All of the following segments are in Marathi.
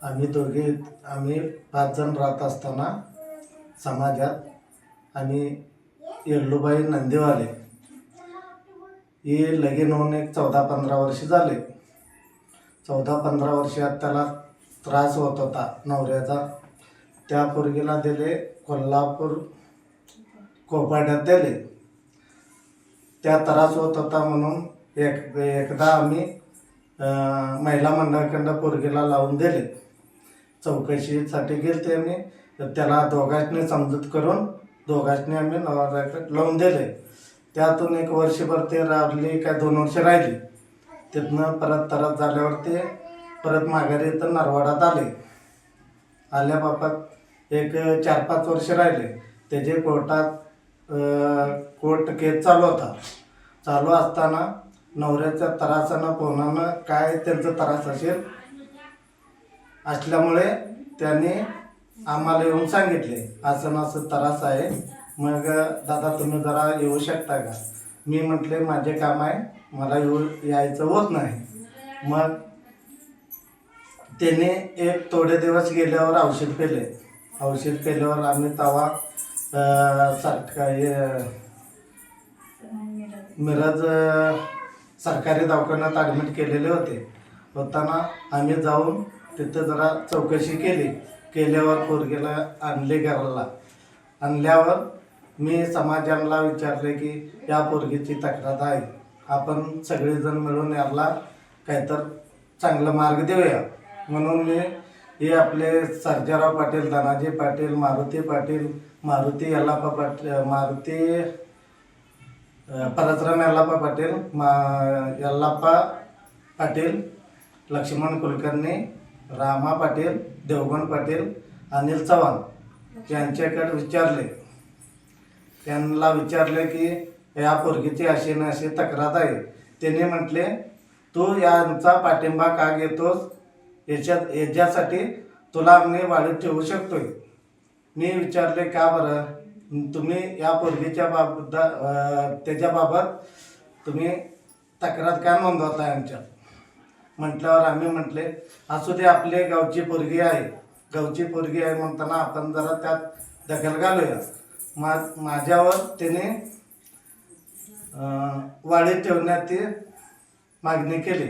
आम्ही 5 जण राहत असताना समाजात आणि येल्लूबाई नंदीवाले हे लगीन होऊन एक 14-15 वर्ष झाले. 14-15 वर्षात त्याला त्रास होत होता नवऱ्याचा. त्या पोरगीला दिले कोल्हापूर कोपाड्यात दिले. त्या त्रास होत होता म्हणून एकदा आम्ही महिला मंडळाकडं पोरगीला लावून दिले. चौकशीसाठी गेलते आम्ही. त्याला दोघांनी समजूत करून दोघांनी आम्ही नवऱ्याकडे लावून दिले. त्यातून एक वर्षभर ते राहिली काय 2 वर्ष राहिली. तिथनं परत त्रास झाल्यावर ते परत माघारी इथं नरवाडात आले. आल्या बापात एक 4-5 वर्ष राहिले. त्याचे कोर्टात कोर्ट केस चालू होता. चालू असताना नवऱ्याच्या त्रासानं पोहणानं काय त्यांचं त्रास असल्यामुळे त्यांनी आम्हाला येऊन सांगितले असं असं त्रास आहे, मग दादा तुम्ही जरा येऊ शकता का. मी म्हटले माझे काम आहे, मला यायचं होत नाही. मग त्याने एक थोडे दिवस गेल्यावर औषध पेले. औषध पेल्यावर आम्ही तवा मिरज सरकारी दवाखान्यात ॲडमिट केलेले होताना आम्ही जाऊन तिथं जरा चौकशी केल्यावर पोरगीला आणले घराला. आणल्यावर मी समाजाला विचारले की या पोरगीची तक्रार आहे, आपण सगळेजण मिळून याला काहीतर चांगला मार्ग देऊया. म्हणून मी हे आपले सर्जेराव पाटील, धनाजी पाटील, मारुती पाटील, मारुती यल्लाप्पा पाटील, मारुती परसराम यल्लाप्पा पाटील, यल्लाप्पा पाटील, लक्ष्मण कुलकर्णी, रामा पाटील, देवगण पाटील, अनिल चव्हाण यांच्याकडे विचारले. त्यांना विचारले की या पोरगीची अशी न अशी तक्रार आहे. त्यांनी म्हटले तू यांचा पाठिंबा का घेतोस, याच्यासाठी तुला आम्ही वाढीत ठेवू शकतोय. मी विचारले का बरं, तुम्ही या पोरगीच्या त्याच्याबाबत तुम्ही तक्रार का नोंदवताय आमच्या. म्हटल्यावर आम्ही म्हटले असू दे, आपले गावची पोरगी आहे म्हणताना आपण जरा त्यात दखल घालूया. माझ्यावर त्याने वाढीत ठेवण्याची मागणी केली.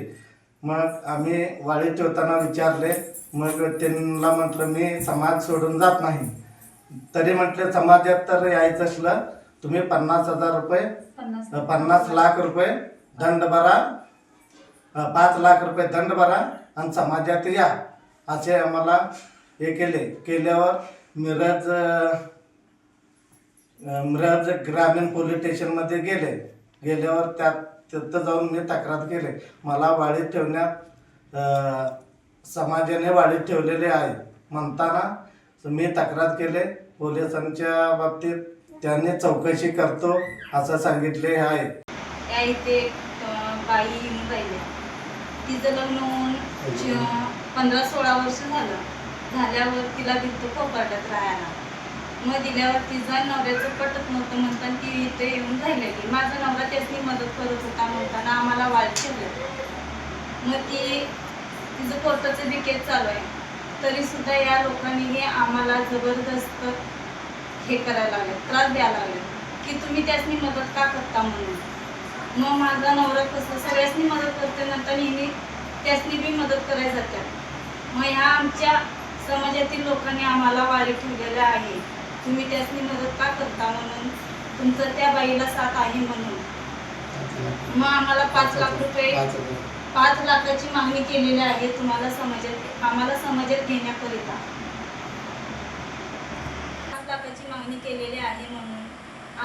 मग आम्ही वाढीत ठेवताना विचारले. मग त्यांना म्हटलं मी समाज सोडून जात नाही. तरी म्हटले समाजात तर यायचं असलं तुम्ही 50,000 रुपये 50 लाख रुपये दंड भरा, 5 लाख रुपये दंड भरा आणि समाजात या असे आम्हाला हे केल्यावर मिरज ग्रामीण पोलीस स्टेशनमध्ये गेल्यावर तिथं जाऊन मी तक्रार केली. मला वाढीत ठेवण्यात समाजाने वाढीत ठेवलेले आहे म्हणताना मी तक्रार केले. पोलिसांच्या बाबतीत त्यांनी चौकशी करतो असं सांगितले आहे. त्या इथे बाई येऊन राहिली. तिचं लग्न होऊन 15-16 वर्ष झाल्यावर तिला दिलतो कोपाड्यात राहायला. मग दिल्यावर तिचा नवऱ्याचं पटत नव्हतं म्हणताना ती इथे येऊन राहिलेली. माझा नवरा त्याची मदत करत होता म्हणताना आम्हाला वाढ ठेवलं. मग तिचं कोर्टाचं बी केस चालू आहे. तरीसुद्धा या लोकांनी आम्हाला जबरदस्त हे करायला लागले, त्रास द्यायला लागले की तुम्ही त्यासनी मदत का करता म्हणून. मग माझा नवरा कसं सगळ्यासनी मदत करते, नंतर हिने त्यासनी बी मदत करायला जातात. मग ह्या आमच्या समाजातील लोकांनी आम्हाला वारी ठेवलेलं आहे, तुम्ही त्यासनी मदत का करता म्हणून, तुमचं त्या बाईला साथ आहे म्हणून. मग आम्हाला 5 लाख रुपये 5 लाखाची मागणी केलेली आहे आम्हाला समाजात घेण्याकरिता 5 लाखाची मागणी केलेली आहे. म्हणून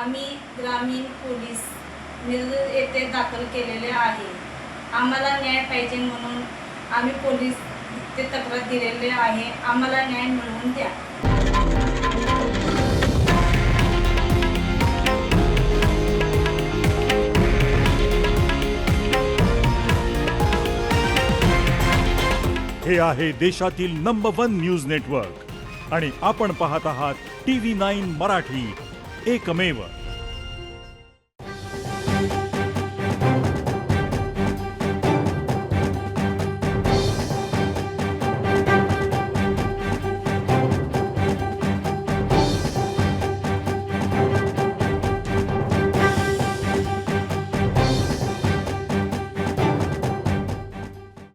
आम्ही ग्रामीण पोलीस मिरज येथे दाखल केलेले आहे. आम्हाला न्याय पाहिजे म्हणून आम्ही पोलीस ते तक्रार दिलेले आहे. आम्हाला न्याय मिळवून द्या. हे आहे देशातील नंबर 1 न्यूज नेटवर्क आणि आपण पाहत आहात TV9 मराठी, एकमेव.